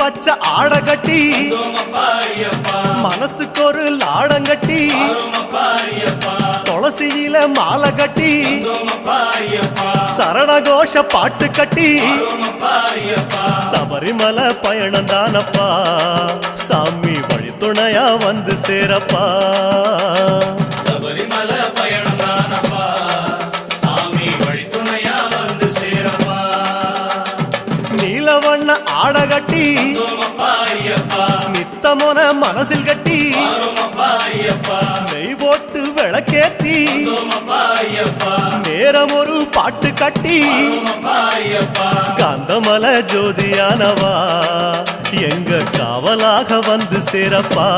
பச்ச ஆட கட்டி மனசுக்கு ஒரு லாடங்கட்டி துளசியில மாலை கட்டி சரணகோஷ பாட்டு கட்டி சபரிமலை பயணம் தானப்பா சாமி வழி துணையா வந்து சேரப்பா சபரிமலை பயணம் தானப்பா சாமி வழி துணையா வந்து சேரப்பா நீலவண்ண ஆட கட்டி நித்தமோன மனசில் கட்டி நெய் போட்டு விளக்கேத்தி நேரம் ஒரு பாட்டு கட்டி காந்தமல ஜோதியானவா எங்க காவலாக வந்து சேரப்பா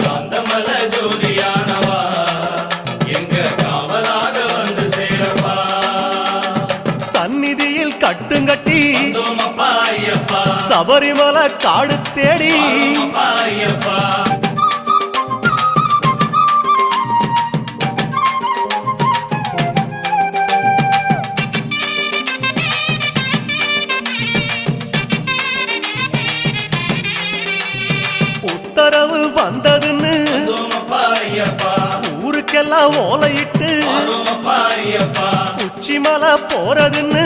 காந்தமல ஜோதியானவா எங்க காவலாக வந்து சேரப்பா சந்நிதியில் கட்டுங்கட்டி சபரிமலை காடு தேடி உத்தரவு வந்ததுன்னு ஊருக்கெல்லாம் ஓலையிட்டு உச்சிமலை போறதுன்னு